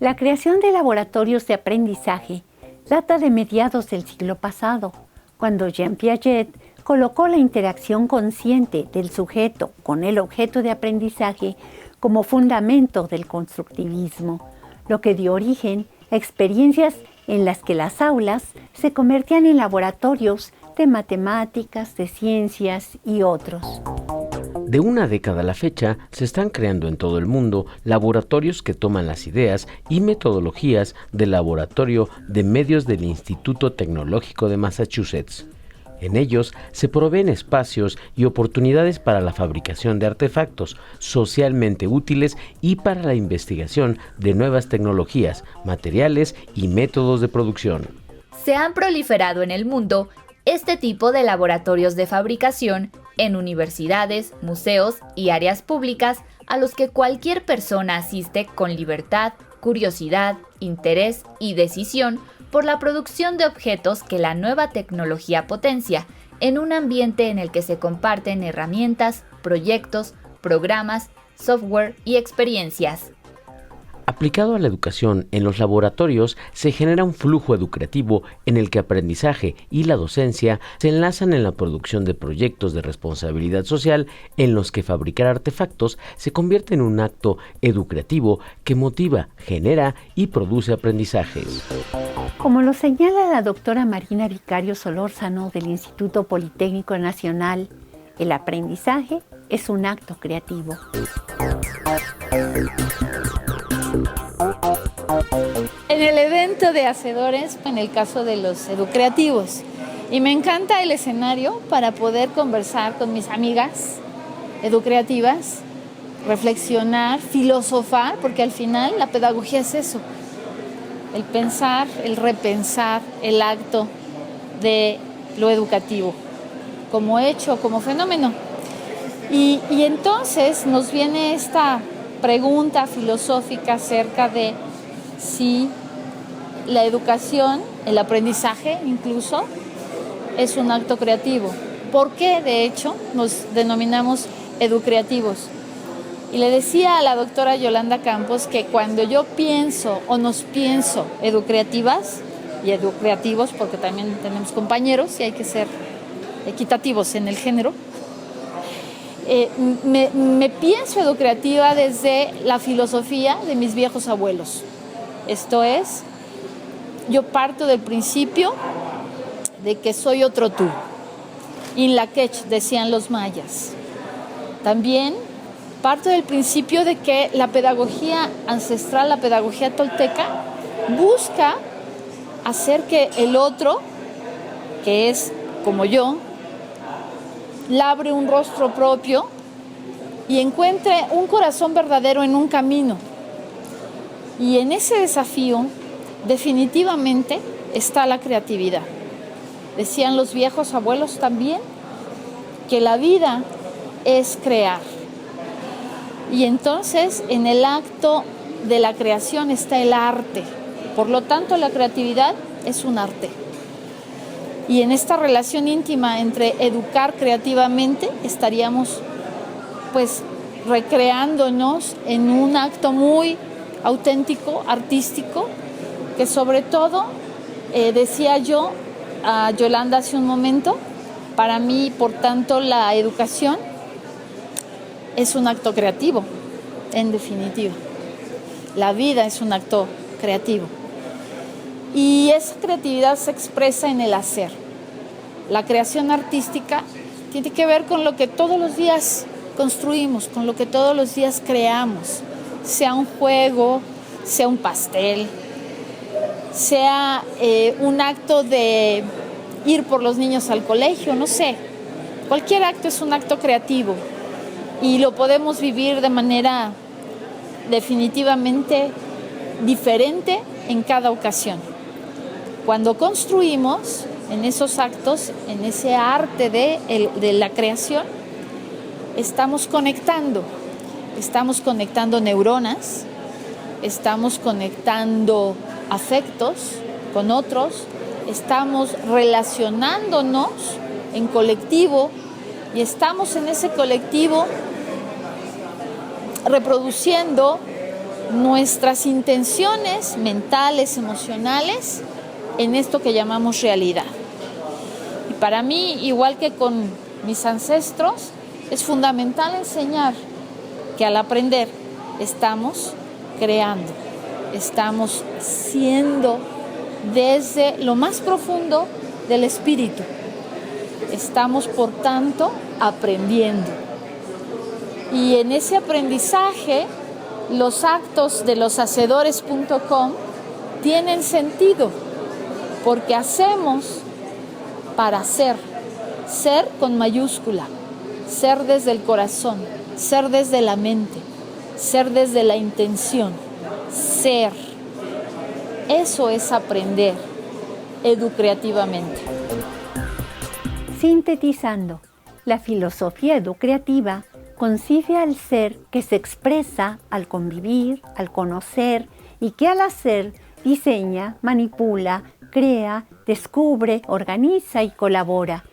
La creación de laboratorios de aprendizaje data de mediados del siglo pasado, cuando Jean Piaget colocó la interacción consciente del sujeto con el objeto de aprendizaje como fundamento del constructivismo, lo que dio origen a experiencias en las que las aulas se convertían en laboratorios de matemáticas, de ciencias y otros. De una década a la fecha, se están creando en todo el mundo laboratorios que toman las ideas y metodologías del Laboratorio de Medios del Instituto Tecnológico de Massachusetts. En ellos se proveen espacios y oportunidades para la fabricación de artefactos socialmente útiles y para la investigación de nuevas tecnologías, materiales y métodos de producción. Se han proliferado en el mundo este tipo de laboratorios de fabricación en universidades, museos y áreas públicas a los que cualquier persona asiste con libertad, curiosidad, interés y decisión por la producción de objetos que la nueva tecnología potencia, en un ambiente en el que se comparten herramientas, proyectos, programas, software y experiencias. Aplicado a la educación, en los laboratorios se genera un flujo educativo en el que aprendizaje y la docencia se enlazan en la producción de proyectos de responsabilidad social en los que fabricar artefactos se convierte en un acto educativo que motiva, genera y produce aprendizajes. Como lo señala la doctora Marina Vicario Solórzano del Instituto Politécnico Nacional, el aprendizaje es un acto creativo. En el evento de hacedores, en el caso de los educreativos, y me encanta el escenario para poder conversar con mis amigas educreativas, reflexionar, filosofar, porque al final la pedagogía es eso, el pensar, el repensar, el acto de lo educativo, como hecho, como fenómeno. Y entonces nos viene esta pregunta filosófica acerca de si la educación, el aprendizaje incluso, es un acto creativo. ¿Por qué, de hecho, nos denominamos educreativos? Y le decía a la doctora Yolanda Campos que cuando yo pienso o nos pienso educreativas y educreativos, porque también tenemos compañeros y hay que ser equitativos en el género, me pienso educativa desde la filosofía de mis viejos abuelos. Esto es, yo parto del principio de que soy otro tú. In la quech, decían los mayas. También parto del principio de que la pedagogía ancestral, la pedagogía tolteca, busca hacer que el otro, que es como yo, labre un rostro propio y encuentre un corazón verdadero en un camino. Y en ese desafío, definitivamente, está la creatividad. Decían los viejos abuelos también que la vida es crear. Y entonces, en el acto de la creación está el arte. Por lo tanto, la creatividad es un arte. Y en esta relación íntima entre educar creativamente estaríamos pues recreándonos en un acto muy auténtico, artístico, que sobre todo, decía yo a Yolanda hace un momento, para mí, por tanto, la educación es un acto creativo, en definitiva. La vida es un acto creativo. Y esa creatividad se expresa en el hacer. La creación artística tiene que ver con lo que todos los días construimos, con lo que todos los días creamos, sea un juego, sea un pastel, sea un acto de ir por los niños al colegio, no sé. Cualquier acto es un acto creativo y lo podemos vivir de manera definitivamente diferente en cada ocasión. Cuando construimos en esos actos, en ese arte de la creación, estamos conectando neuronas, estamos conectando afectos con otros, estamos relacionándonos en colectivo y estamos en ese colectivo reproduciendo nuestras intenciones mentales, emocionales, en esto que llamamos realidad. Y para mí, igual que con mis ancestros, es fundamental enseñar que al aprender estamos creando, estamos siendo desde lo más profundo del espíritu. Estamos, por tanto, aprendiendo. Y en ese aprendizaje, los actos de loshacedores.com tienen sentido, porque hacemos para ser, ser con mayúscula, ser desde el corazón, ser desde la mente, ser desde la intención, ser. Eso es aprender educreativamente. Sintetizando, la filosofía educreativa concibe al ser que se expresa al convivir, al conocer y que al hacer diseña, manipula, crea, descubre, organiza y colabora.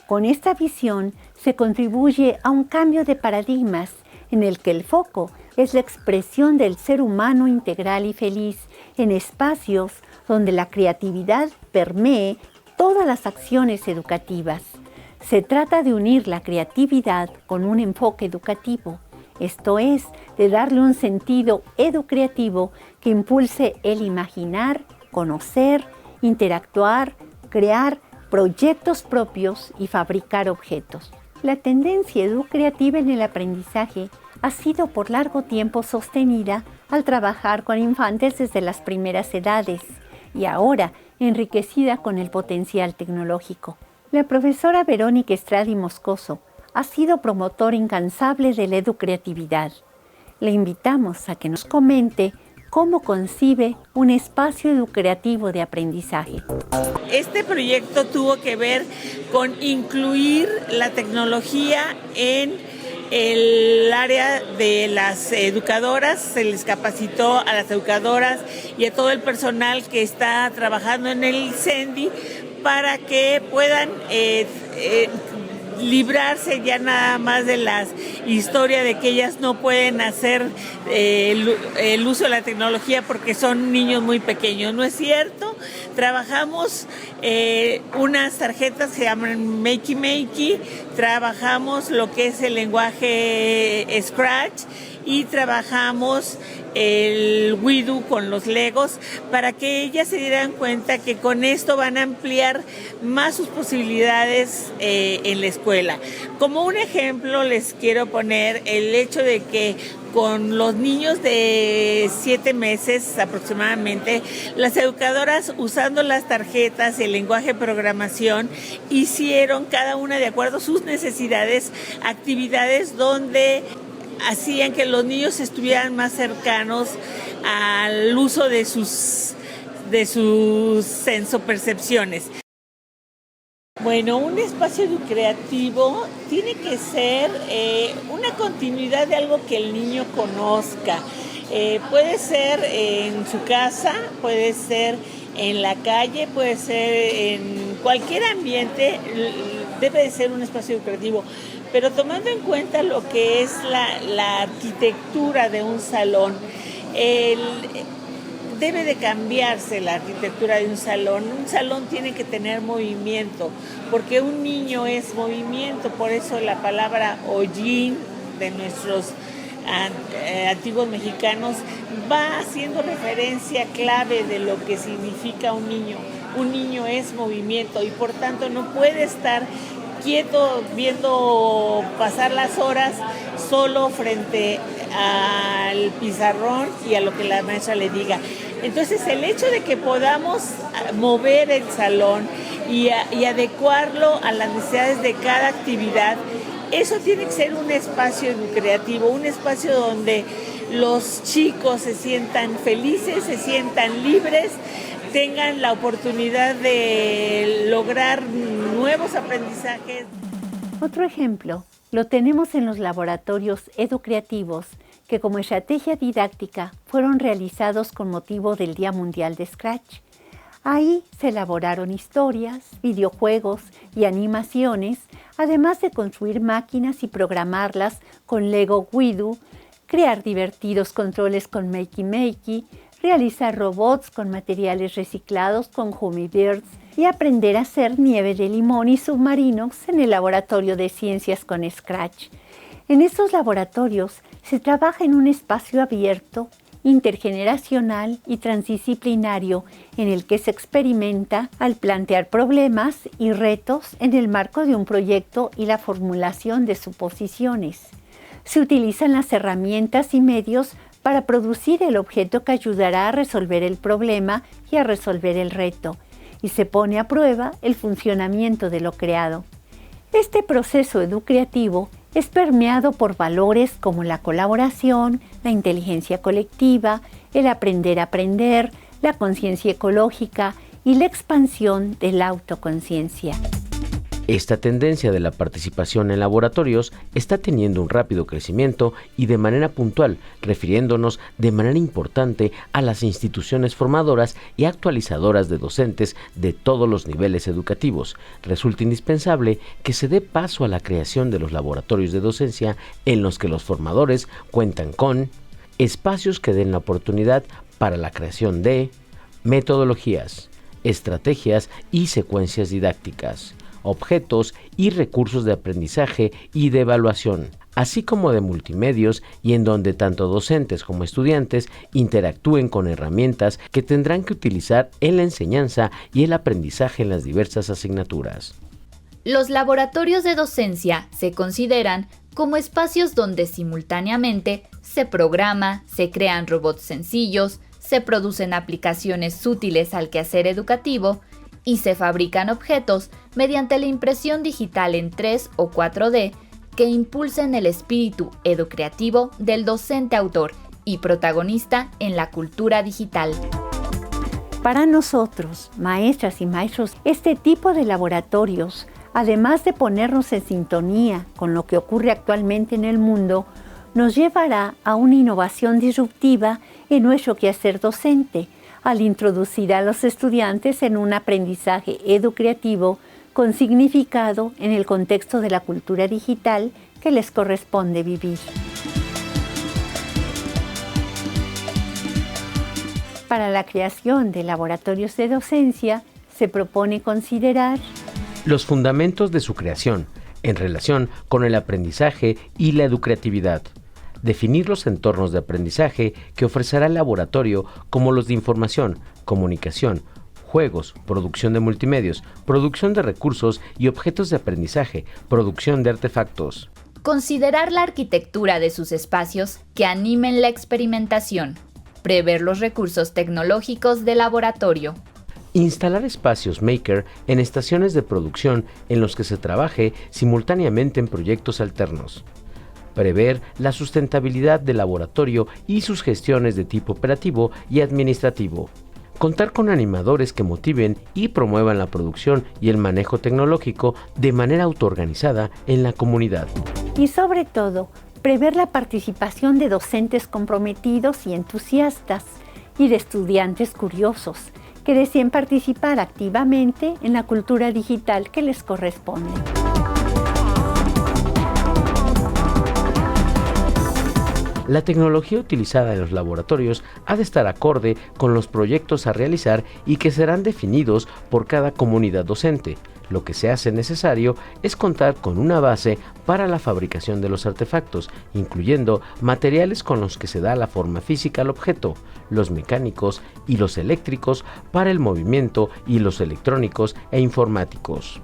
Con esta visión se contribuye a un cambio de paradigmas en el que el foco es la expresión del ser humano integral y feliz en espacios donde la creatividad permee todas las acciones educativas. Se trata de unir la creatividad con un enfoque educativo, esto es, de darle un sentido educreativo que impulse el imaginar, conocer, interactuar, crear proyectos propios y fabricar objetos. La tendencia educreativa en el aprendizaje ha sido por largo tiempo sostenida al trabajar con infantes desde las primeras edades y ahora enriquecida con el potencial tecnológico. La profesora Verónica Estrada y Moscoso ha sido promotora incansable de la educreatividad. Le invitamos a que nos comente cómo concibe un espacio educativo de aprendizaje. Este proyecto tuvo que ver con incluir la tecnología en el área de las educadoras. Se les capacitó a las educadoras y a todo el personal que está trabajando en el CENDI para que puedan librarse ya nada más de las historias de que ellas no pueden hacer el uso de la tecnología porque son niños muy pequeños. No es cierto. Trabajamos unas tarjetas que se llaman Makey Makey, trabajamos lo que es el lenguaje Scratch y trabajamos el Widu con los Legos para que ellas se dieran cuenta que con esto van a ampliar más sus posibilidades en la escuela. Como un ejemplo les quiero poner el hecho de que con los niños de 7 meses aproximadamente, las educadoras usando las tarjetas y el lenguaje de programación hicieron cada una de acuerdo a sus necesidades actividades donde hacían que los niños estuvieran más cercanos al uso de sus sensopercepciones. Bueno, un espacio educativo tiene que ser una continuidad de algo que el niño conozca. Puede ser en su casa, puede ser en la calle, puede ser en cualquier ambiente, debe de ser un espacio educativo. Pero tomando en cuenta lo que es la arquitectura de un salón, debe de cambiarse la arquitectura de un salón. Un salón tiene que tener movimiento, porque un niño es movimiento, por eso la palabra hollín de nuestros antiguos mexicanos va haciendo referencia clave de lo que significa un niño. Un niño es movimiento y por tanto no puede estar quieto viendo pasar las horas solo frente al pizarrón y a lo que la maestra le diga. Entonces el hecho de que podamos mover el salón y adecuarlo a las necesidades de cada actividad, eso tiene que ser un espacio educativo, un espacio donde los chicos se sientan felices, se sientan libres, tengan la oportunidad de lograr nuevos aprendizajes. Otro ejemplo lo tenemos en los laboratorios educreativos que como estrategia didáctica fueron realizados con motivo del Día Mundial de Scratch. Ahí se elaboraron historias, videojuegos y animaciones, además de construir máquinas y programarlas con Lego Widu, crear divertidos controles con Makey Makey, realizar robots con materiales reciclados con Hummingbirds y aprender a hacer nieve de limón y submarinos en el laboratorio de ciencias con Scratch. En estos laboratorios se trabaja en un espacio abierto, intergeneracional y transdisciplinario en el que se experimenta al plantear problemas y retos en el marco de un proyecto y la formulación de suposiciones. Se utilizan las herramientas y medios para producir el objeto que ayudará a resolver el problema y a resolver el reto, y se pone a prueba el funcionamiento de lo creado. Este proceso educativo es permeado por valores como la colaboración, la inteligencia colectiva, el aprender a aprender, la conciencia ecológica y la expansión de la autoconciencia. Esta tendencia de la participación en laboratorios está teniendo un rápido crecimiento y de manera puntual, refiriéndonos de manera importante a las instituciones formadoras y actualizadoras de docentes de todos los niveles educativos. Resulta indispensable que se dé paso a la creación de los laboratorios de docencia en los que los formadores cuentan con espacios que den la oportunidad para la creación de metodologías, estrategias y secuencias didácticas, objetos y recursos de aprendizaje y de evaluación, así como de multimedios y en donde tanto docentes como estudiantes interactúen con herramientas que tendrán que utilizar en la enseñanza y el aprendizaje en las diversas asignaturas. Los laboratorios de docencia se consideran como espacios donde simultáneamente se programa, se crean robots sencillos, se producen aplicaciones útiles al quehacer educativo y se fabrican objetos mediante la impresión digital en 3 o 4D que impulsen el espíritu educreativo del docente autor y protagonista en la cultura digital. Para nosotros, maestras y maestros, este tipo de laboratorios, además de ponernos en sintonía con lo que ocurre actualmente en el mundo, nos llevará a una innovación disruptiva en nuestro quehacer docente, al introducir a los estudiantes en un aprendizaje educreativo con significado en el contexto de la cultura digital que les corresponde vivir. Para la creación de laboratorios de docencia, se propone considerar los fundamentos de su creación en relación con el aprendizaje y la educatividad. Definir los entornos de aprendizaje que ofrecerá el laboratorio como los de información, comunicación, juegos, producción de multimedios, producción de recursos y objetos de aprendizaje, producción de artefactos. Considerar la arquitectura de sus espacios que animen la experimentación. Prever los recursos tecnológicos del laboratorio. Instalar espacios maker en estaciones de producción en los que se trabaje simultáneamente en proyectos alternos. Prever la sustentabilidad del laboratorio y sus gestiones de tipo operativo y administrativo. Contar con animadores que motiven y promuevan la producción y el manejo tecnológico de manera autoorganizada en la comunidad. Y sobre todo, prever la participación de docentes comprometidos y entusiastas y de estudiantes curiosos que deseen participar activamente en la cultura digital que les corresponde. La tecnología utilizada en los laboratorios ha de estar acorde con los proyectos a realizar y que serán definidos por cada comunidad docente. Lo que se hace necesario es contar con una base para la fabricación de los artefactos, incluyendo materiales con los que se da la forma física al objeto, los mecánicos y los eléctricos para el movimiento y los electrónicos e informáticos.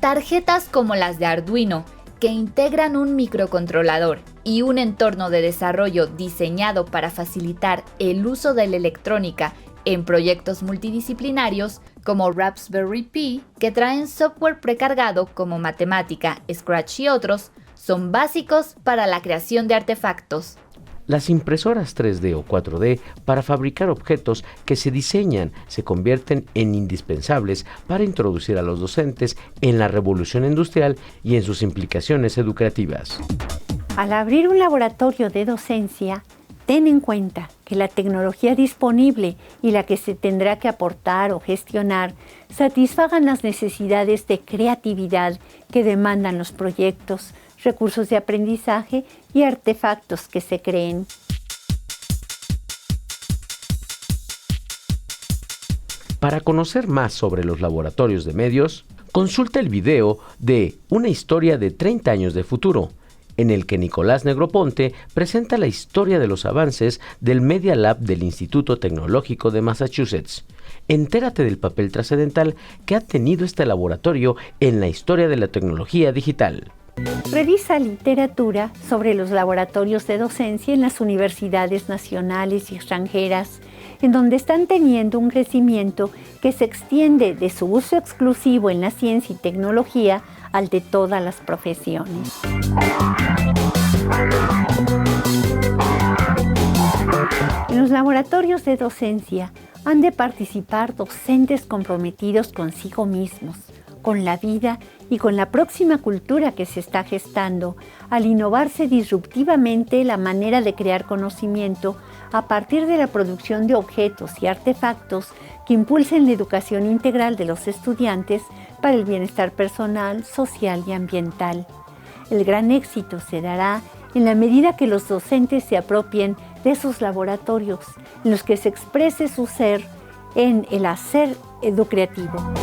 Tarjetas como las de Arduino, que integran un microcontrolador y un entorno de desarrollo diseñado para facilitar el uso de la electrónica en proyectos multidisciplinarios como Raspberry Pi, que traen software precargado como Matemática, Scratch y otros, son básicos para la creación de artefactos. Las impresoras 3D o 4D para fabricar objetos que se diseñan se convierten en indispensables para introducir a los docentes en la revolución industrial y en sus implicaciones educativas. Al abrir un laboratorio de docencia, ten en cuenta que la tecnología disponible y la que se tendrá que aportar o gestionar satisfagan las necesidades de creatividad que demandan los proyectos, recursos de aprendizaje y artefactos que se creen. Para conocer más sobre los laboratorios de medios, consulta el video de Una historia de 30 años de futuro, en el que Nicolás Negroponte presenta la historia de los avances del Media Lab del Instituto Tecnológico de Massachusetts. Entérate del papel trascendental que ha tenido este laboratorio en la historia de la tecnología digital. Revisa literatura sobre los laboratorios de docencia en las universidades nacionales y extranjeras, en donde están teniendo un crecimiento que se extiende de su uso exclusivo en la ciencia y tecnología al de todas las profesiones. En los laboratorios de docencia han de participar docentes comprometidos consigo mismos, con la vida y con la próxima cultura que se está gestando, al innovarse disruptivamente la manera de crear conocimiento a partir de la producción de objetos y artefactos que impulsen la educación integral de los estudiantes para el bienestar personal, social y ambiental. El gran éxito se dará en la medida que los docentes se apropien de esos laboratorios, en los que se exprese su ser en el hacer educativo.